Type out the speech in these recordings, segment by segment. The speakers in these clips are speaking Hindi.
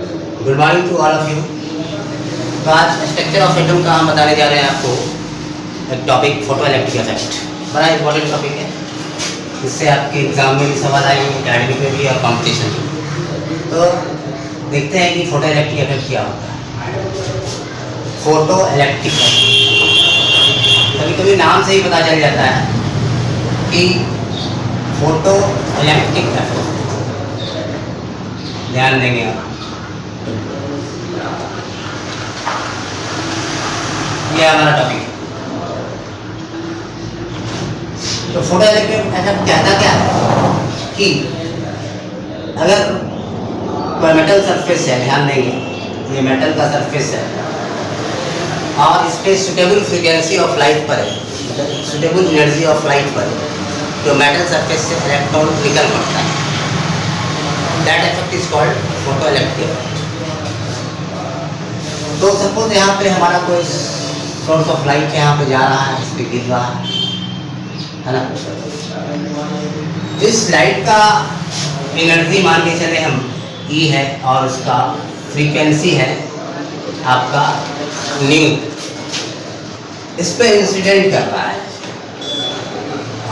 Good morning to all of you. तो आज स्ट्रक्चर ऑफ एटम का हम बताने जा रहे हैं आपको एक टॉपिक फोटो इलेक्ट्रिक इफेक्ट। बड़ा इंपॉर्टेंट टॉपिक है, इससे आपके एग्जाम में भी सवाल आएंगे, अकेडमिक में भी और कॉम्पिटिशन में। तो देखते हैं कि फोटो इलेक्ट्रिक इफेक्ट क्या होता है। फोटो इलेक्ट्रिक कभी कभी नाम से ही पता चल जाता है कि फोटो इलेक्ट्रिक इफेक्ट। ध्यान देंगे आप, ये हमारा टॉपिक है। तो फोटो इलेक्ट्रिक इफेक्ट कहता क्या है कि अगर कोई मेटल सरफेस है, ध्यान देंगे ये मेटल का सरफेस है और इस पर सुटेबल फ्रीक्वेंसी ऑफ लाइट पर है, सुटेबल एनर्जी ऑफ लाइट पर है, तो मेटल सरफेस से इलेक्ट्रॉन निकल पड़ता है। That effect is called photo electric effect. तो सपोज यहाँ पे हमारा कोई सोर्स ऑफ लाइट यहाँ पे जा रहा है, इस पे गिर रहा है ना। जिस लाइट का एनर्जी मान के चले हम ई है और उसका फ्रीक्वेंसी है आपका न्यू, इस पे इंसिडेंट कर रहा है,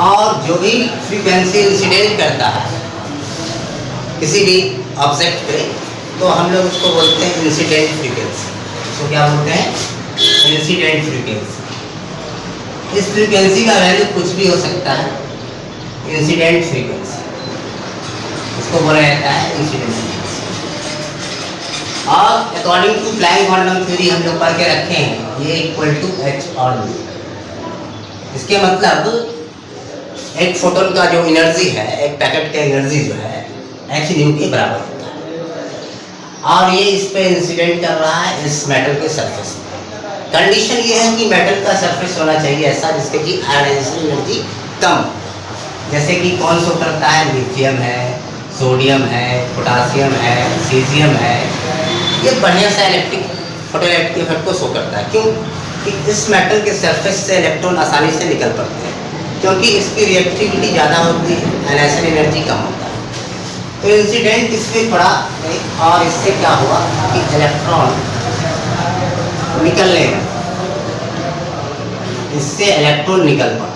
और जो भी फ्रीक्वेंसी इंसिडेंट करता है किसी भी ऑब्जेक्ट पे, तो हम लोग उसको बोलते हैं इंसिडेंट फ्रीक्वेंसी। इसको क्या बोलते हैं? Incident frequency. इस फ्रीक्वेंसी का वैल्यू कुछ भी हो सकता है, इंसिडेंट फ्रीक्वेंसी इसको बोला जाता है इंसिडेंट फ्रीक्वेंसी। और according to Planck quantum theory हम लोग पढ़ के रखे हैं, ये इक्वल टू एच और न्यू। इसके मतलब एक फोटोन का जो एनर्जी है, एक पैकेट का एनर्जी जो है एच न्यू के बराबर होता है, और ये इस पे इंसिडेंट कर रहा है इस मेटल के सरफेस में। कंडीशन ये है कि मेटल का सरफेस होना चाहिए ऐसा जिसके कि आयनाइजेशन एनर्जी कम, जैसे कि कौन शो करता है? लिथियम है, सोडियम है, पोटासियम है, सीजियम है। ये बढ़िया सा इलेक्ट्रिक फोटो इलेक्ट्रिक इफेक्ट को शो करता है। क्यों? कि इस मेटल के सरफेस से इलेक्ट्रॉन आसानी से निकल पड़ते हैं, क्योंकि इसकी रिएक्टिविटी ज़्यादा होती है, आयनाइजेशन एनर्जी कम होता है। तो इंसिडेंट इसमें पड़ा और इससे क्या हुआ कि इलेक्ट्रॉन निकलने, इससे इलेक्ट्रॉन निकल पड़ा,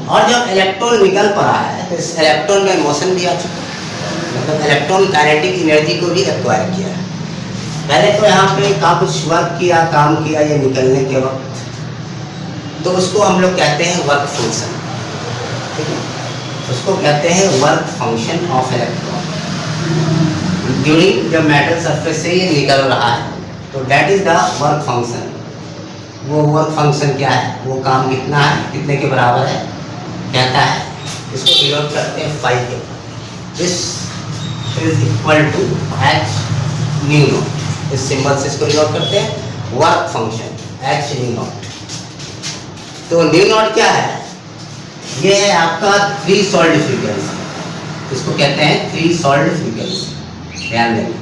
और जब इलेक्ट्रॉन निकल पड़ा है तो इस इलेक्ट्रॉन में मोशन भी आ चुका है, मतलब इलेक्ट्रॉन काइनेटिक एनर्जी को भी एक्वायर किया है। पहले तो यहाँ पे कुछ वर्क किया, काम किया ये निकलने के वक्त, तो उसको हम लोग कहते हैं वर्क फंक्शन। ठीक है, उसको कहते हैं work function of electron during जब मेटल सरफेस से ये निकल रहा है, तो that is the work function. वो वर्क फंक्शन क्या है, वो काम कितना है, कितने के बराबर है कहता है, इसको डिनोट करते हैं फाई के। This is equal to H nu naught, इस सिंबल से इसको डिनोट करते हैं work function H nu naught. तो न्यू नॉट क्या है? ये है आपका थ्री सॉल्ड फ्रीक्वेंसी, इसको कहते हैं थ्री सॉल्ड फ्रीक्वेंसी। ध्यान देंगे,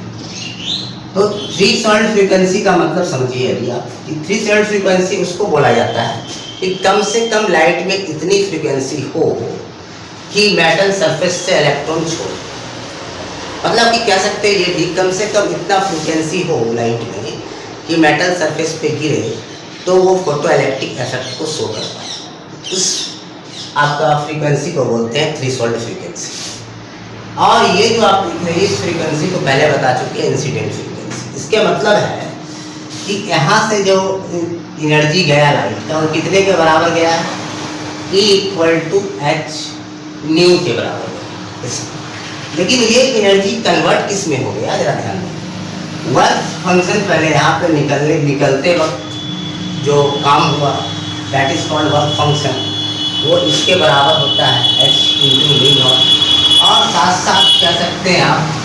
तो थ्री सॉल्ड फ्रीक्वेंसी का मतलब समझिए अभी आप कि थ्री सॉल्ड फ्रीक्वेंसी उसको बोला जाता है कि कम से कम लाइट में इतनी फ्रीक्वेंसी हो कि मेटल सरफेस से इलेक्ट्रॉन छोड़े। मतलब कि कह सकते हैं ये भी कम से कम इतना फ्रीक्वेंसी हो लाइट में कि मेटल सरफेस पे गिरे तो वो फोटो इलेक्ट्रिक इफेक्ट को शो कर पाए। उस आपका फ्रीक्वेंसी को बोलते हैं थ्री सॉल्ड फ्रीक्वेंसी। और ये जो आप देख रहे हैं इस फ्रीक्वेंसी को पहले बता चुके हैं इंसिडेंट फ्रीक्वेंसी। इसके मतलब है कि यहाँ से जो एनर्जी गया लाइट का, वो कितने के बराबर गया है? E equal to H nu के बराबर गया। लेकिन ये एनर्जी कन्वर्ट किस में हो गया, जरा ध्यान दें। वर्क फंक्शन पहले यहाँ पे निकलते वक्त जो काम हुआ that is called work function, वो इसके बराबर होता है एच इंटू न्यू नॉट। और साथ साथ कह सकते हैं आप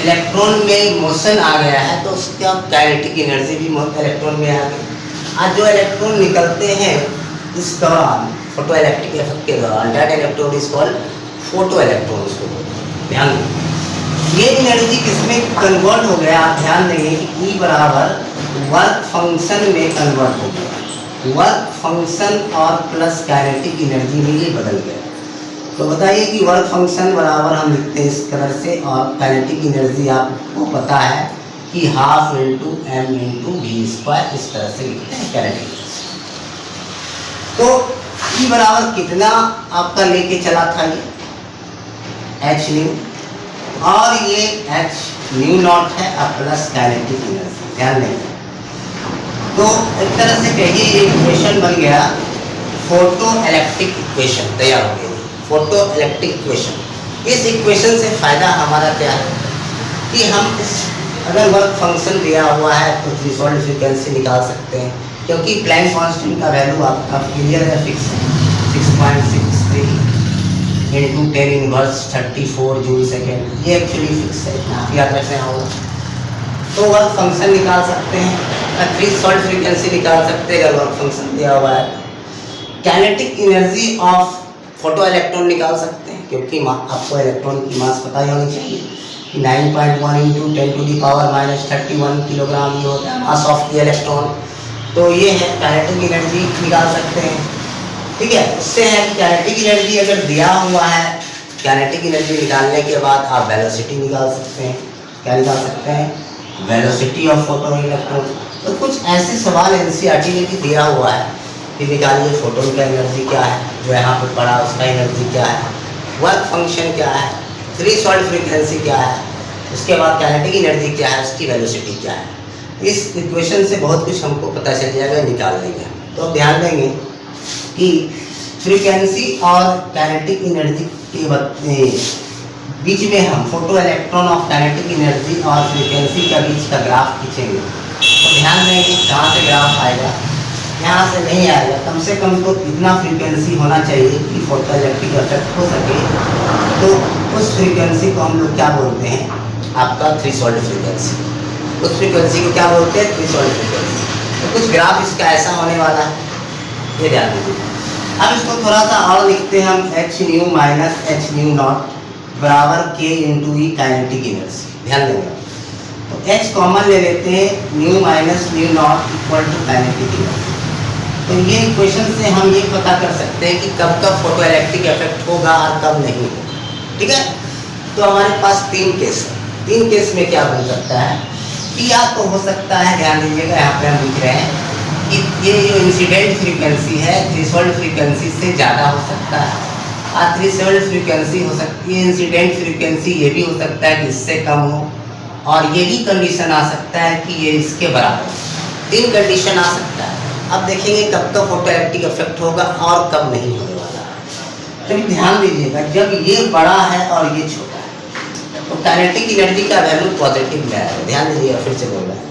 इलेक्ट्रॉन में मोशन आ गया है तो उसका काइनेटिक एनर्जी भी इलेक्ट्रॉन में आ गई। आज जो इलेक्ट्रॉन निकलते हैं इस दौरान फोटो इलेक्ट्रिक इफेक्ट के दौरान, that electron is called photo electron. उसको ध्यान दें, ये एनर्जी किसमें कन्वर्ट हो गया? आप ध्यान देंगे कि ई बराबर वर्क फंक्शन में कन्वर्ट हो गया। वर्क फंक्शन और प्लस काइनेटिक एनर्जी में ये बदल गया। तो बताइए कि वर्क फंक्शन बराबर हम लिखते हैं इस तरह से, और काइनेटिक एनर्जी आपको पता है कि half into M into V square, इस तरह से लिखते हैं काइनेटिक एनर्जी। तो ई बराबर कितना आपका लेके चला था ये एच न्यू, और ये एच न्यू नॉट है और प्लस काइनेटिक एनर्जी, ध्यान देंगे। तो एक तरह से कहिए ये इक्वेशन बन गया फोटो इलेक्ट्रिक इक्वेशन, तैयार हो गई फोटो इलेक्ट्रिक इक्वेशन। इस इक्वेशन से फायदा हमारा क्या है कि हम इस अगर वर्क फंक्शन दिया हुआ है तो थ्रेशोल्ड फ्रीक्वेंसी निकाल सकते हैं, क्योंकि प्लैंक कांस्टेंट का वैल्यू आपका क्लियर है, fix 6.63 into 10 inverse 34 joule second, ये एक्चुअली फिक्स है, आप याद रखना होगा। तो वर्क फंक्शन निकाल सकते हैं, थ्रेशोल्ड फ्रीक्वेंसी निकाल सकते हैं अगर वर्क फंक्शन दिया हुआ है। Kinetic energy of photo electron निकाल सकते हैं, क्योंकि आपको इलेक्ट्रॉन की मास पता ही होनी चाहिए कि 9.1 इंटू 10⁻³ किलोग्राम ये होता है मास ऑफ द इलेक्ट्रॉन। तो ये है काइनेटिक एनर्जी निकाल सकते हैं, ठीक है। इससे है कि काइनेटिक एनर्जी अगर दिया हुआ है, काइनेटिक एनर्जी निकालने के बाद आप वेलोसिटी निकाल सकते हैं। क्या निकाल सकते हैं? Velocity of photo electron. तो कुछ ऐसे सवाल एनसीईआरटी ने भी दिया हुआ है कि निकालिए फोटोन का एनर्जी क्या है, जो यहाँ पर पड़ा उसका एनर्जी क्या है, वर्क फंक्शन क्या है, थ्रेशोल्ड फ्रीक्वेंसी क्या है, उसके बाद काइनेटिक एनर्जी क्या है, उसकी वेलोसिटी क्या है। इस इक्वेशन से बहुत कुछ हमको पता चल जाएगा, निकाल लेंगे। तो अब ध्यान देंगे कि फ्रीक्वेंसी और काइनेटिक एनर्जी के बीच में हम photo electron of kinetic energy और फ्रीक्वेंसी का बीच का ग्राफ खींचेंगे। तो ध्यान देंगे कहाँ से ग्राफ आएगा, यहाँ से नहीं आएगा। कम से कम तो इतना फ्रीक्वेंसी होना चाहिए कि फोटो इलेक्ट्रिक इफेक्ट हो सके। तो उस फ्रीक्वेंसी को हम लोग क्या बोलते हैं, आपका थ्रेशोल्ड फ्रीक्वेंसी। उस फ्रीक्वेंसी को क्या बोलते हैं? Threshold frequency. तो कुछ ग्राफ इसका ऐसा होने वाला है, ये ध्यान दीजिए। अब इसको थोड़ा सा और लिखते हैं हम, H new minus H nu not बराबर के इंटू ई काइनेटिक एनर्जी। ध्यान देंगे। तो एच कॉमन ले लेते हैं, nu minus nu naught equal to kinetic energy. तो ये इक्वेशन से हम ये पता कर सकते हैं कि कब कब फोटो इलेक्ट्रिक इफेक्ट होगा और कब नहीं होगा, ठीक है। तो हमारे पास 3 केस है। 3 केस में क्या बन सकता है कि या तो हो सकता है, ध्यान दीजिएगा यहाँ पे हम लिख रहे हैं कि ये जो इंसिडेंट फ्रीक्वेंसी है थ्रेशोल्ड फ्रीक्वेंसी से ज़्यादा हो सकता है, और थ्रेशोल्ड फ्रीक्वेंसी हो सकती है, इंसिडेंट फ्रीक्वेंसी ये भी हो सकता है कि इससे कम हो, और ये भी कंडीशन आ सकता है कि ये इसके बराबर। 3 कंडीशन आ सकता है। अब देखेंगे कब कब फोटो इलेक्ट्रिक इफेक्ट होगा और कब नहीं होने वाला है। तो ध्यान दीजिएगा, जब ये बड़ा है और ये छोटा है तो काइनेटिक एनर्जी का वैल्यू पॉजिटिव में आएगा। ध्यान दीजिएगा, फिर से बोल रहा है।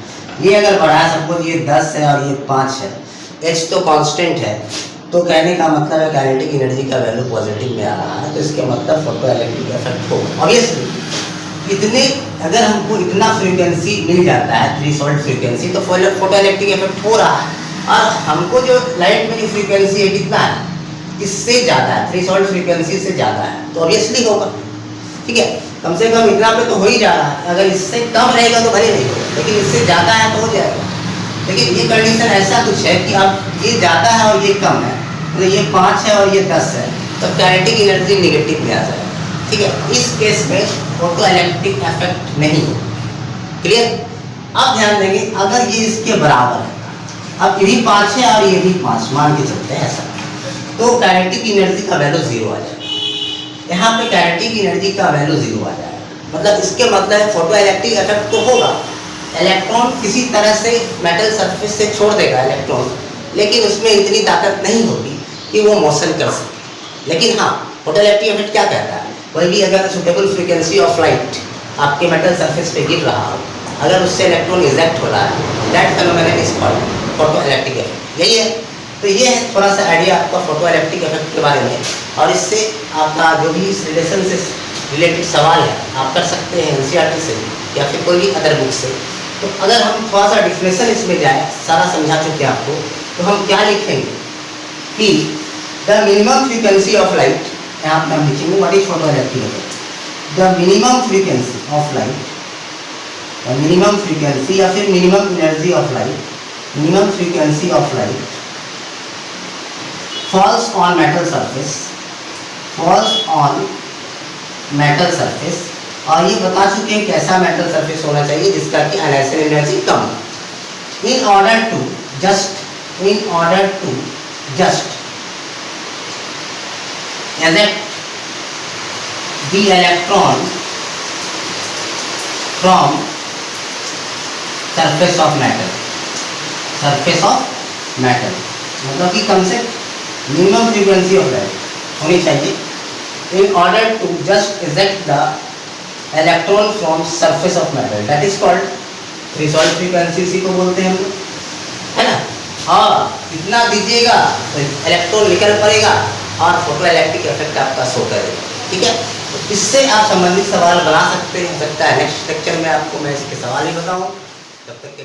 ये अगर बड़ा है, सपोज ये 10 है और ये 5 है, एच तो कांस्टेंट है, तो कहने का मतलब है काइनेटिक एनर्जी का वैल्यू पॉजिटिव में आ रहा है, तो इसके मतलब फोटो इलेक्ट्रिक इफेक्ट होगा। ऑब्वियसली इतने अगर हमको इतना फ्रीक्वेंसी मिल जाता है थ्रेशोल्ड फ्रीक्वेंसी, तो फोटो इलेक्ट्रिक इफेक्ट हो रहा है। और हमको जो लाइट में जो फ्रीक्वेंसी है कितना है, इससे ज़्यादा है, थ्रेशोल्ड फ्रीक्वेंसी से ज़्यादा है, तो ऑब्वियसली होगा, ठीक है। कम से कम इतना पे तो हो ही जा रहा है। अगर इससे कम रहेगा तो भले नहीं होगा, लेकिन इससे ज़्यादा है तो हो जाएगा। लेकिन ये कंडीशन ऐसा कुछ है कि अब ये ज़्यादा है और ये कम है, मतलब ये 5 है और ये 10 है, तो काइनेटिक एनर्जी नेगेटिव में आ जाएगा, ठीक है। इस केस में फोटो इलेक्ट्रिक इफेक्ट नहीं होगा, क्लियर। अब ध्यान देंगे, अगर ये इसके बराबर है, अब ये भी 5 है और ये भी 5 मान के चलते हैं ऐसा, तो काइनेटिक एनर्जी का वैल्यू 0 आ जाएगा। यहाँ पे काइनेटिक एनर्जी का वैल्यू 0 आ जाएगा, मतलब इसके मतलब फोटो इलेक्ट्रिक इफेक्ट तो होगा, इलेक्ट्रॉन किसी तरह से मेटल सरफेस से छोड़ देगा इलेक्ट्रॉन, लेकिन उसमें इतनी ताकत नहीं होगी कि वो मोशन कर सके। लेकिन हाँ, फोटो इलेक्ट्रिक इफेक्ट क्या कहता है, कोई भी अगर सुटेबल फ्रीक्वेंसी ऑफ लाइट आपके मेटल सरफेस पे गिर रहा हो, अगर उससे इलेक्ट्रॉन इजेक्ट हो रहा है, that phenomenon is called photo electric effect. यही है। तो ये है थोड़ा सा आइडिया आपका फोटो इलेक्ट्रिक इफेक्ट के बारे में, और इससे आपका जो भी इस रिलेशन से रिलेटेड सवाल है आप कर सकते हैं एनसीईआरटी से या फिर कोई भी अदर बुक से। तो अगर हम थोड़ा सा डिफिनेशन इसमें जाए, सारा समझा चुके हैं आपको, तो हम क्या लिखेंगे कि the minimum frequency of light, यहाँ पे हम लिखेंगे what is photo electric effect. The minimum frequency of light, the minimum frequency या फिर minimum energy of light, minimum frequency of light falls on metal surface, falls on metal surface, और ये बता चुके हैं कैसा मेटल सरफेस होना चाहिए जिसका कि अनएक्सियल एनर्जी कम हो। In order to just eject the electron from surface of metal, मतलब कि कम से मिनिमम फ्रीक्वेंसी ऑफ लाइट होनी चाहिए। In order to just eject the electron from surface of metal, that is called threshold frequency, इसी को बोलते हैं हम लोग, है ना। हाँ, इतना दीजिएगा तो इलेक्ट्रॉन निकल पड़ेगा और फोटो इलेक्ट्रिक इफेक्ट आपका शो करेगा, ठीक है। तो इससे आप संबंधित सवाल बना सकते हैं, हो सकता है नेक्स्ट लेक्चर में आपको मैं इसके सवाल ही बताऊं। तब तक के